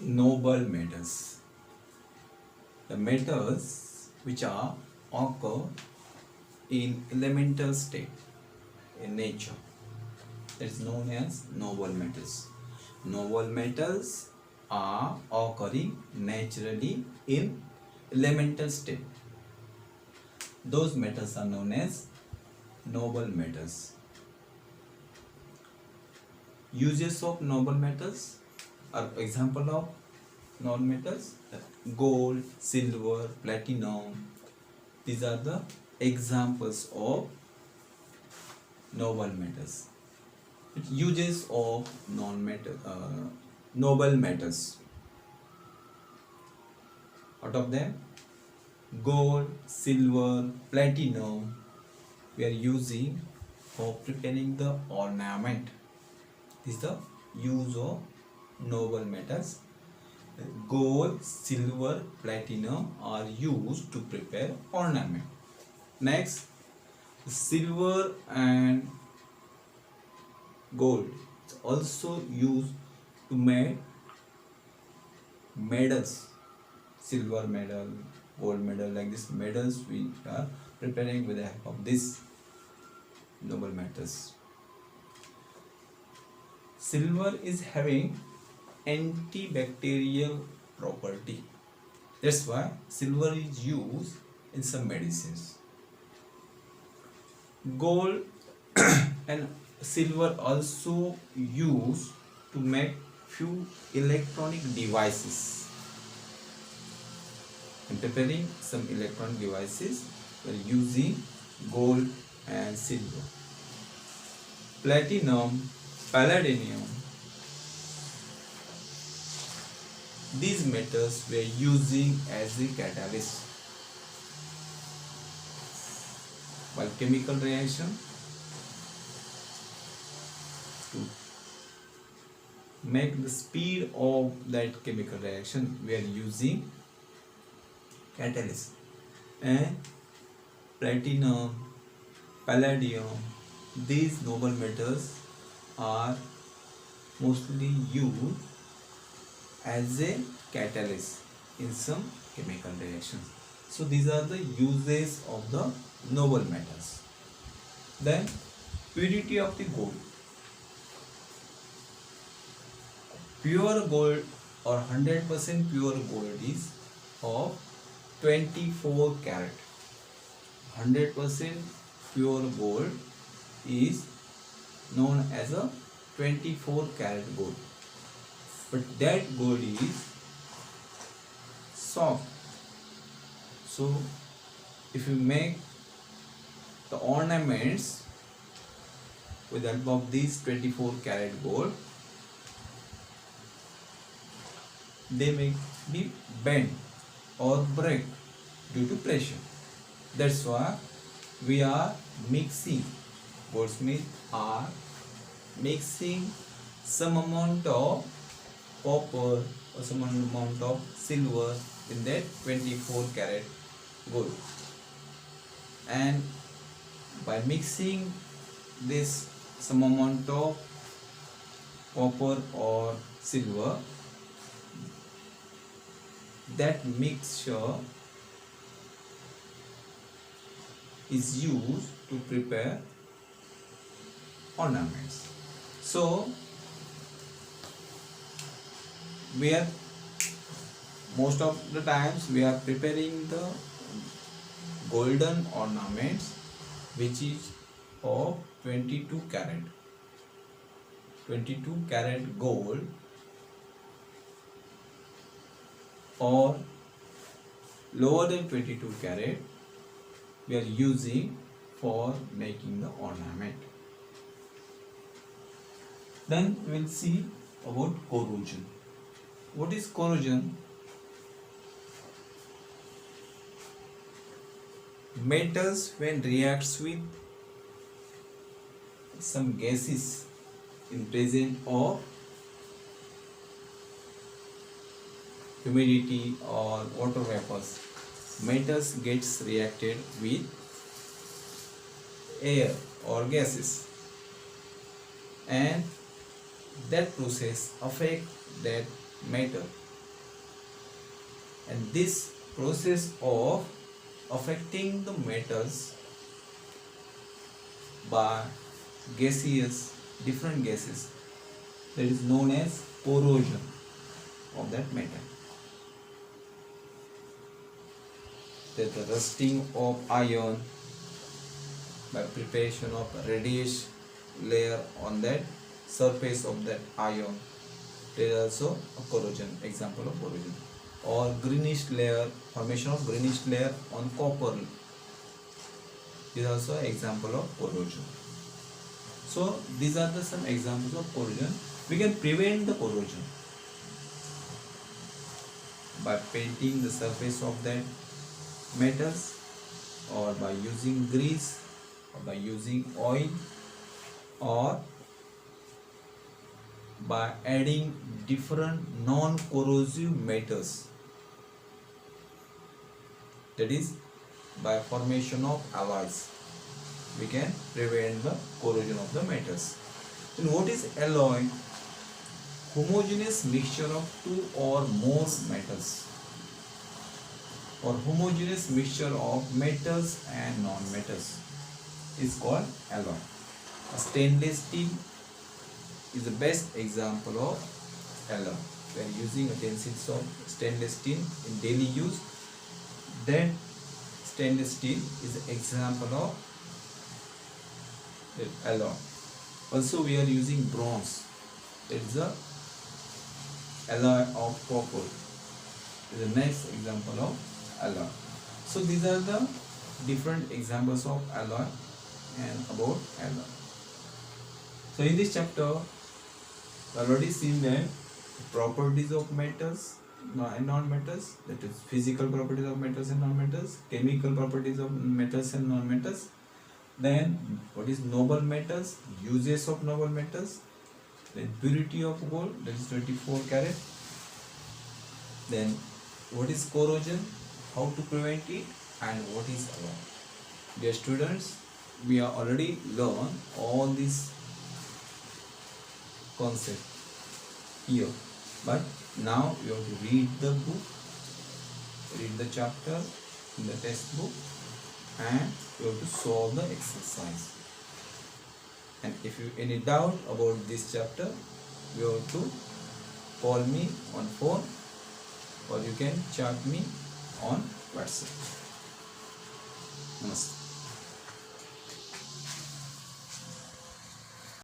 Noble metals. The metals which are occur in elemental state in nature, that is known as noble metals. Noble metals are occurring naturally in elemental state. Those metals are known as noble metals. Uses of noble metals are example of non-metals: gold, silver, platinum. These are the examples of noble metals. Uses of noble metals. Out of them, gold, silver, platinum we are using for preparing the ornament. This is the use of noble metals. Gold, silver, platinum are used to prepare ornament. Next, silver and gold is also used to make medals. Silver medal, gold medal, like this medals we are preparing with the help of this noble metals. Silver is having antibacterial property. That's why silver is used in some medicines. Gold and silver also used to make few electronic devices. In preparing some electronic devices, we are using gold and silver. Platinum, palladium, these metals we are using as a catalyst. While chemical reaction, to make the speed of that chemical reaction, we are using catalyst. And platinum, palladium, these noble metals are mostly used as a catalyst in some chemical reactions. So these are the uses of the noble metals. Then purity of the gold. Pure gold or 100% pure gold is of 24 carat. 100% pure gold is known as a 24 carat gold. But that gold is soft. So if you make the ornaments with the help of this 24 karat gold, they may be bent or break due to pressure. That's why we are mixing, goldsmiths are mixing some amount of copper or some amount of silver in that 24 karat gold, and by mixing this some amount of copper or silver, that mixture is used to prepare ornaments. So we are most of the times we are preparing the golden ornaments which is of 22 karat. 22 karat gold or lower than 22 karat we are using for making the ornament. Then we will see about corrosion. What is corrosion? Metals when reacts with some gases in presence of humidity or water vapors, metals gets reacted with air or gases, and that process affect that metal. And this process of affecting the metals by gaseous different gases, that is known as corrosion of that metal. That the rusting of iron by preparation of reddish layer on that surface of that iron, there is also a corrosion, example of corrosion. Or greenish layer, formation of greenish layer on copper is also an example of corrosion. So these are the some examples of corrosion. We can prevent the corrosion by painting the surface of that metals, or by using grease, or by using oil, or by adding different non-corrosive metals, that is by formation of alloys we can prevent the corrosion of the metals. Then what is alloy? Homogeneous mixture of two or more metals, or homogeneous mixture of metals and non-metals is called alloy. Stainless steel is the best example of alloy. We are using utensils of stainless steel in daily use, then stainless steel is an example of alloy. Also we are using bronze, it is a alloy of copper, is the next example of alloy. So these are the different examples of alloy and about alloy. So in this chapter we already seen that properties of metals and non-metals, that is physical properties of metals and non-metals, chemical properties of metals and non-metals, then what is noble metals, uses of noble metals, then purity of gold, that is 24 karat, then what is corrosion, how to prevent it, and what is alloy. Dear students, we have already learned all these concepts here, but now you have to read the book, read the chapter in the textbook, and you have to solve the exercise. And if you any doubt about this chapter, you have to call me on phone, or you can chat me on WhatsApp. Namaste.